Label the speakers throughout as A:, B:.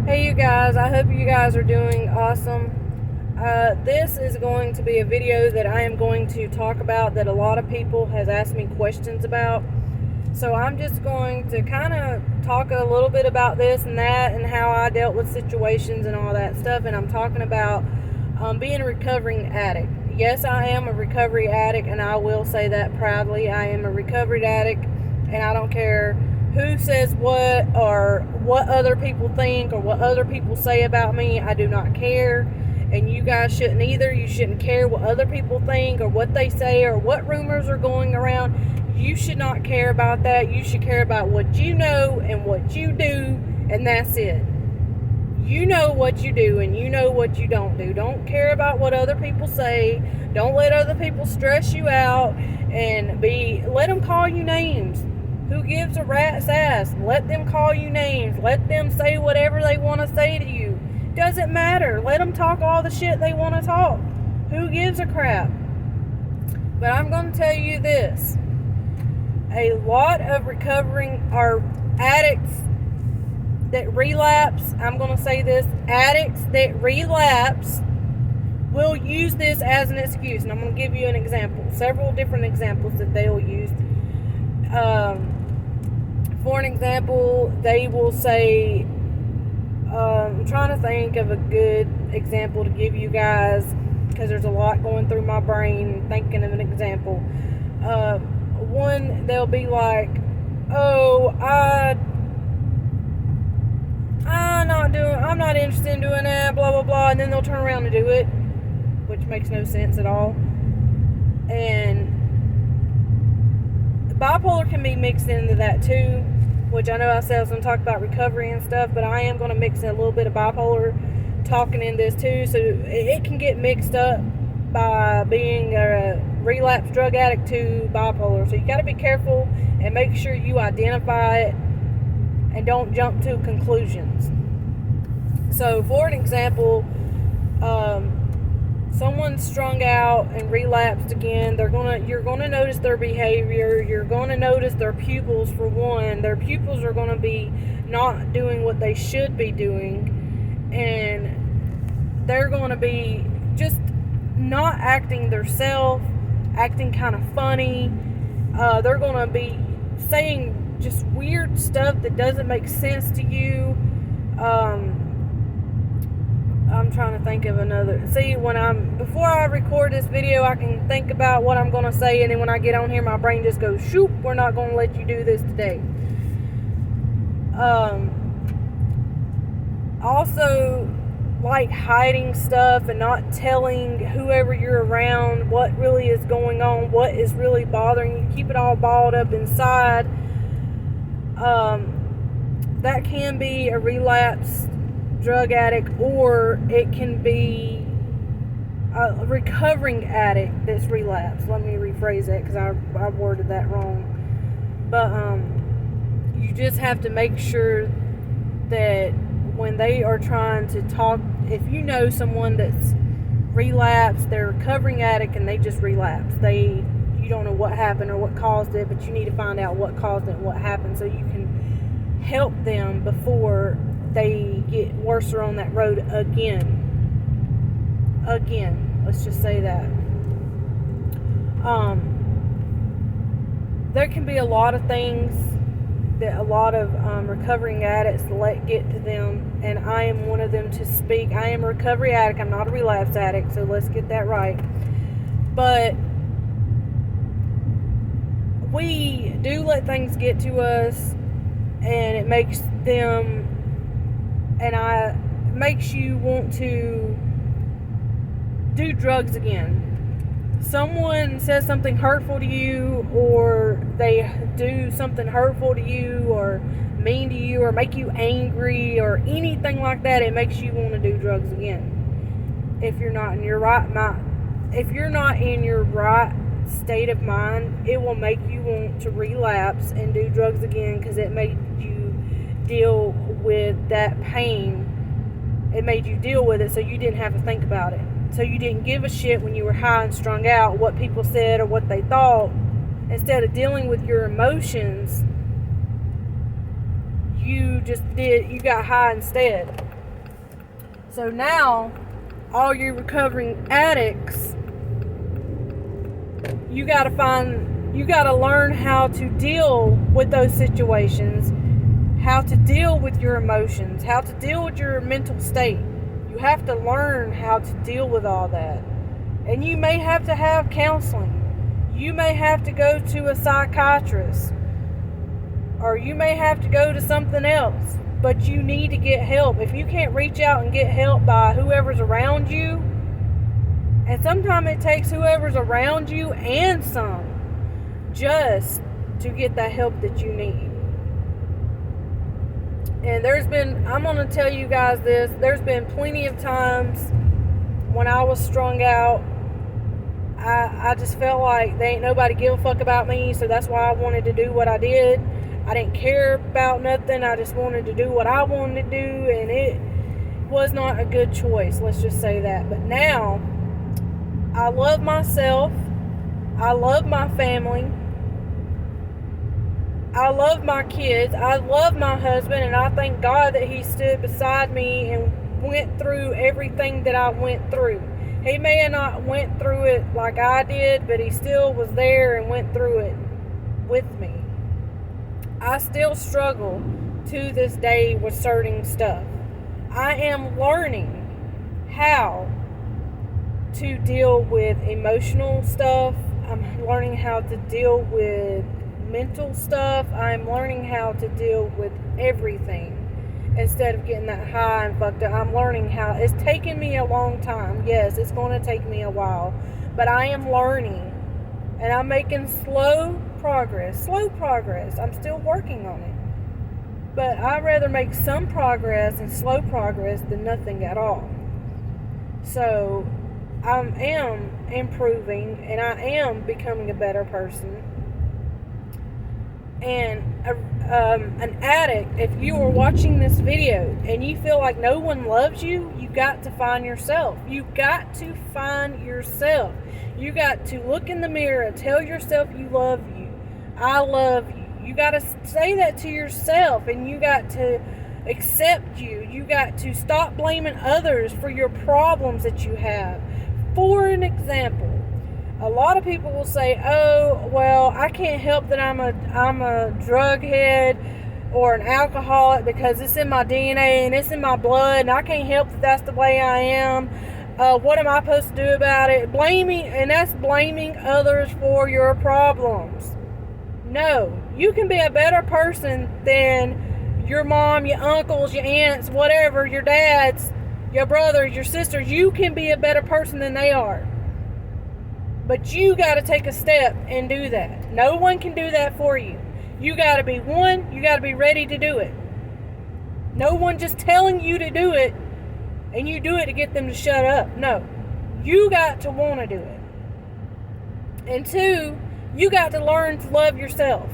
A: Hey you guys, I hope you guys are doing awesome. This is going to be a video that I am going to talk about that a lot of people has asked me questions about. So I'm just going to kind of talk a little bit about this and that and how I dealt with situations and all that stuff. And I'm talking about being a recovering addict. Yes, I am a recovery addict, and I will say that proudly. I am a recovered addict, and I don't care who says what or what other people think or what other people say about me. I do not care, and you guys shouldn't either. You shouldn't care what other people think or what they say or what rumors are going around. You should not care about that. You should care about what you know and what you do, and that's it. You know what you do and you know what you don't do. Don't care about what other people say. Don't let other people stress you out and let them call you names. Who gives a rat's ass? Let them call you names. Let them say whatever they want to say to you. Doesn't matter. Let them talk all the shit they want to talk. Who gives a crap? But I'm going to tell you this. A lot of recovering or addicts that relapse, I'm going to say this, addicts that relapse will use this as an excuse. And I'm going to give you an example, several different examples that they'll use. For an example, they will say, I'm trying to think of a good example to give you guys because there's a lot going through my brain thinking of an example. One, they'll be like, oh, I'm not interested in doing that, blah, blah, blah, and then they'll turn around and do it, which makes no sense at all. And bipolar can be mixed into that too, which I know I said I was going to talk about recovery and stuff, but I am going to mix in a little bit of bipolar talking in this too, so it can get mixed up by being a relapsed drug addict to bipolar. So you got to be careful and make sure you identify it and don't jump to conclusions. So for an example, someone's strung out and relapsed again. You're gonna notice their behavior. You're gonna notice their pupils. For one, their pupils are gonna be not doing what they should be doing, and they're gonna be just not acting themselves, acting kind of funny. They're gonna be saying just weird stuff that doesn't make sense to you. I'm trying to think of another. See, before I record this video, I can think about what I'm going to say, and then when I get on here, my brain just goes, shoot, we're not going to let you do this today. Also, like hiding stuff and not telling whoever you're around what really is going on, what is really bothering you. Keep it all balled up inside. That can be a relapsed drug addict, or it can be a recovering addict that's relapsed. Let me rephrase that because I worded that wrong. But you just have to make sure that when they are trying to talk, if you know someone that's relapsed, they're a recovering addict and they just relapsed, you don't know what happened or what caused it, but you need to find out what caused it and what happened so you can help them before they get worse or on that road again. Let's just say that. There can be a lot of things that a lot of recovering addicts let get to them, and I am one of them to speak. I am a recovery addict. I'm not a relapse addict, so let's get that right. But we do let things get to us, and it makes you want to do drugs again. Someone says something hurtful to you, or they do something hurtful to you or mean to you or make you angry or anything like that, it makes you want to do drugs again. If you're not in your right state of mind, it will make you want to relapse and do drugs again because it made you deal with that pain. It made you deal with it so you didn't have to think about it. So you didn't give a shit when you were high and strung out what people said or what they thought. Instead of dealing with your emotions, you got high instead. So now, all you recovering addicts, you gotta learn how to deal with those situations, how to deal with your emotions, how to deal with your mental state. You have to learn how to deal with all that. And you may have to have counseling. You may have to go to a psychiatrist. Or you may have to go to something else. But you need to get help. If you can't reach out and get help by whoever's around you, and sometimes it takes whoever's around you and some, just to get that help that you need. And I'm going to tell you guys this, there's been plenty of times when I was strung out, I just felt like they ain't nobody give a fuck about me, so that's why I wanted to do what I did. I didn't care about nothing, I just wanted to do what I wanted to do, and it was not a good choice, let's just say that. But now, I love myself, I love my family, I love my kids, I love my husband, and I thank God that he stood beside me and went through everything that I went through. He may have not went through it like I did, but he still was there and went through it with me. I still struggle to this day with certain stuff. I am learning how to deal with emotional stuff. I'm learning how to deal with mental stuff. I'm learning how to deal with everything instead of getting that high and fucked up. I'm learning how. It's taken me a long time. Yes, it's going to take me a while, but I am learning, and I'm making slow progress. I'm still working on it, but I'd rather make some progress and slow progress than nothing at all. So I am improving, and I am becoming a better person. And an addict, if you are watching this video and you feel like no one loves you, you got to find yourself. You got to find yourself. You got to look in the mirror, tell yourself you love you. I love you. You got to say that to yourself, and you got to accept you. You got to stop blaming others for your problems that you have. For an example, a lot of people will say, oh, well, I can't help that I'm a drug head or an alcoholic because it's in my DNA and it's in my blood, and I can't help that that's the way I am. What am I supposed to do about it? That's blaming others for your problems. No, you can be a better person than your mom, your uncles, your aunts, whatever, your dads, your brothers, your sisters. You can be a better person than they are. But you got to take a step and do that. No one can do that for you. You got to be you got to be ready to do it. No one just telling you to do it and you do it to get them to shut up. No. You got to want to do it. And two, you got to learn to love yourself.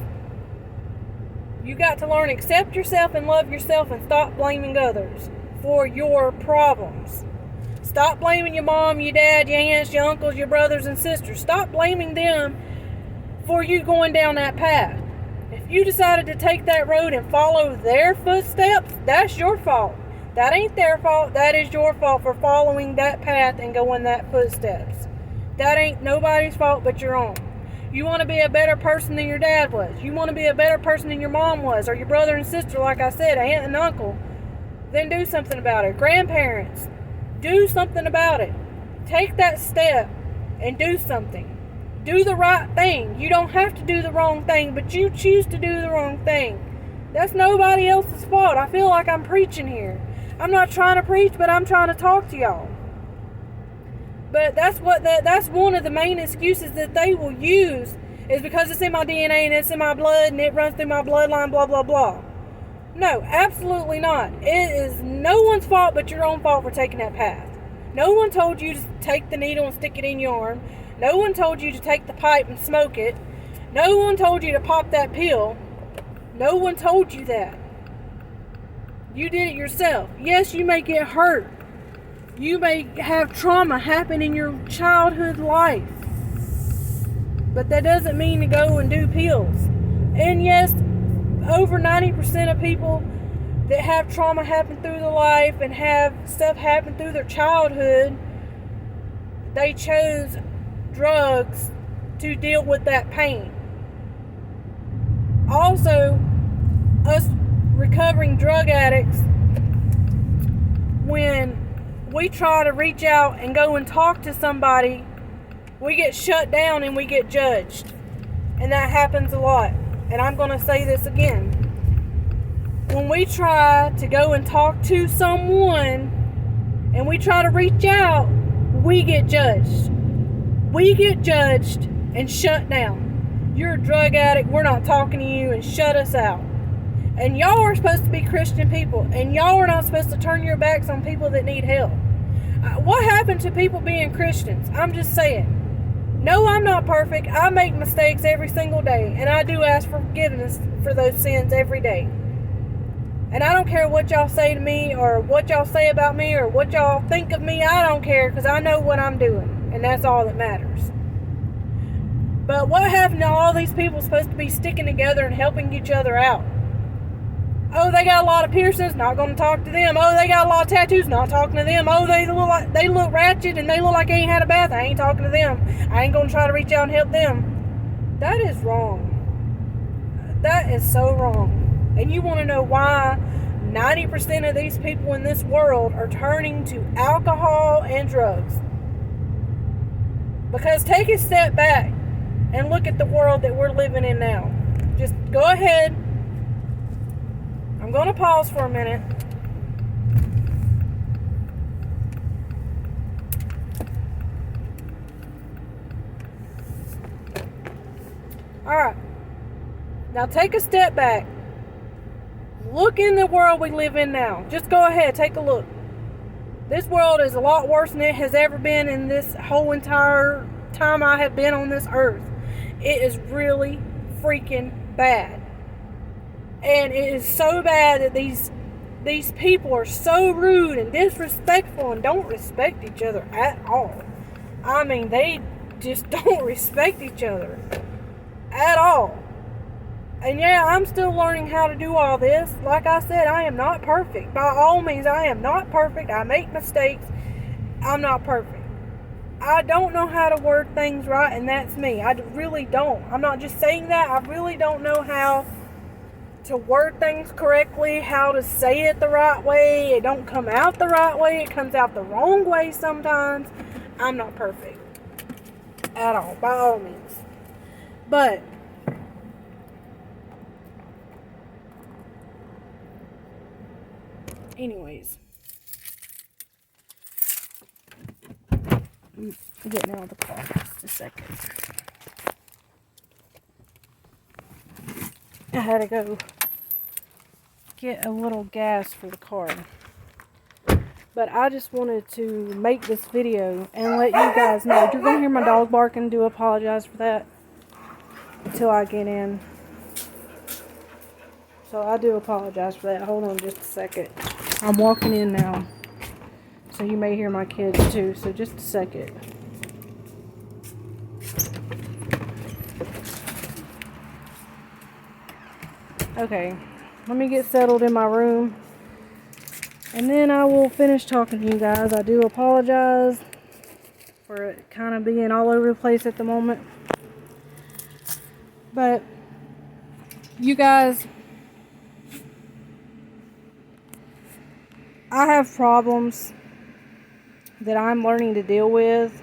A: You got to learn to accept yourself and love yourself and stop blaming others for your problems. Stop blaming your mom, your dad, your aunts, your uncles, your brothers and sisters. Stop blaming them for you going down that path. If you decided to take that road and follow their footsteps, that's your fault. That ain't their fault. That is your fault for following that path and going that footsteps. That ain't nobody's fault but your own. You want to be a better person than your dad was. You want to be a better person than your mom was, or your brother and sister, like I said, aunt and uncle. Then do something about it. Grandparents, do something about it. Take that step and do something. Do the right thing. You don't have to do the wrong thing, but you choose to do the wrong thing. That's nobody else's fault. I feel like I'm preaching here. I'm not trying to preach, but I'm trying to talk to y'all. But that's one of the main excuses that they will use, is because it's in my DNA and it's in my blood and it runs through my bloodline, blah, blah, blah. No, absolutely not. It is no one's fault but your own fault for taking that path. No one told you to take the needle and stick it in your arm. No one told you to take the pipe and smoke it. No one told you to pop that pill. No one told you that. You did it yourself. Yes, you may get hurt. You may have trauma happen in your childhood life. But that doesn't mean to go and do pills. And yes, over 90% of people that have trauma happen through their life and have stuff happen through their childhood, they chose drugs to deal with that pain. Also, us recovering drug addicts, when we try to reach out and go and talk to somebody, we get shut down and we get judged. And that happens a lot. And I'm going to say this again. When we try to go and talk to someone and we try to reach out, we get judged. We get judged and shut down. You're a drug addict, we're not talking to you, and shut us out. And y'all are supposed to be Christian people, and y'all are not supposed to turn your backs on people that need help. What happened to people being Christians? I'm just saying. No, I'm not perfect. I make mistakes every single day, and I do ask forgiveness for those sins every day. And I don't care what y'all say to me, or what y'all say about me, or what y'all think of me. I don't care, because I know what I'm doing, and that's all that matters. But what happened to all these people supposed to be sticking together and helping each other out? Oh, they got a lot of piercings, not going to talk to them. Oh, they got a lot of tattoos, not talking to them. Oh, they look ratchet and they look like they ain't had a bath. I ain't talking to them. I ain't going to try to reach out and help them. That is wrong. That is so wrong. And you want to know why 90% of these people in this world are turning to alcohol and drugs? Because take a step back and look at the world that we're living in now. Just go ahead. I'm going to pause for a minute. Alright. Now take a step back. Look in the world we live in now. Just go ahead, take a look. This world is a lot worse than it has ever been in this whole entire time I have been on this earth. It is really freaking bad. And it is so bad that these people are so rude and disrespectful and don't respect each other at all. I mean, they just don't respect each other at all. And yeah, I'm still learning how to do all this. Like I said, I am not perfect. By all means, I am not perfect. I make mistakes. I'm not perfect. I don't know how to word things right, and that's me. I really don't. I'm not just saying that. I really don't know how to word things correctly, how to say it the right way. It don't come out the right way. It comes out the wrong way sometimes. I'm not perfect at all, by all means. But anyways, I'm getting out of the car just a second. I had to go get a little gas for the car. But I just wanted to make this video and let you guys know. You're going to hear my dog barking. Do apologize for that until I get in. So I do apologize for that. Hold on just a second. I'm walking in now. So you may hear my kids too. So just a second. Okay, let me get settled in my room, and then I will finish talking to you guys. I do apologize for it kind of being all over the place at the moment. But, you guys, I have problems that I'm learning to deal with.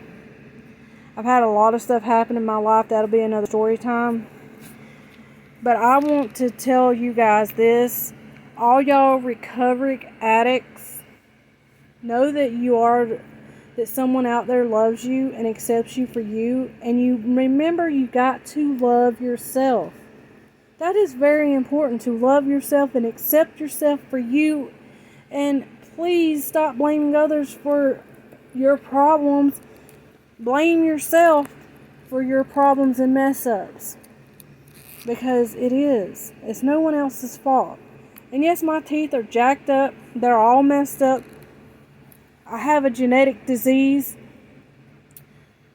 A: I've had a lot of stuff happen in my life. That'll be another story time. But I want to tell you guys this. All y'all recovery addicts, know that someone out there loves you and accepts you for you. And you remember, you got to love yourself. That is very important, to love yourself and accept yourself for you. And please stop blaming others for your problems. Blame yourself for your problems and mess ups. Because it is. It's no one else's fault. And yes, my teeth are jacked up. They're all messed up. I have a genetic disease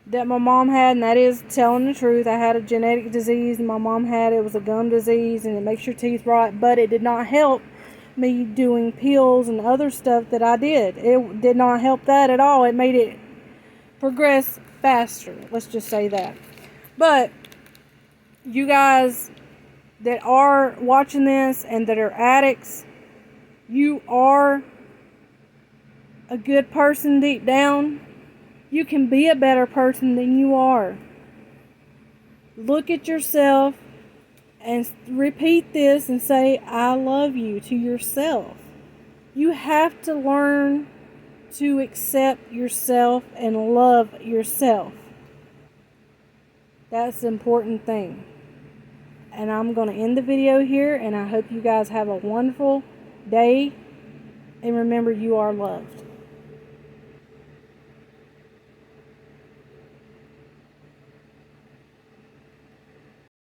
A: that my mom had, and that is telling the truth. I had a genetic disease, and my mom had it. It was a gum disease, and it makes your teeth rot. But it did not help me doing pills and other stuff that I did. It did not help that at all. It made it progress faster. Let's just say that. But you guys that are watching this and that are addicts, you are a good person deep down. You can be a better person than you are. Look at yourself and repeat this and say, I love you to yourself. You have to learn to accept yourself and love yourself. That's the important thing. And I'm going to end the video here, and I hope you guys have a wonderful day. And remember, you are loved.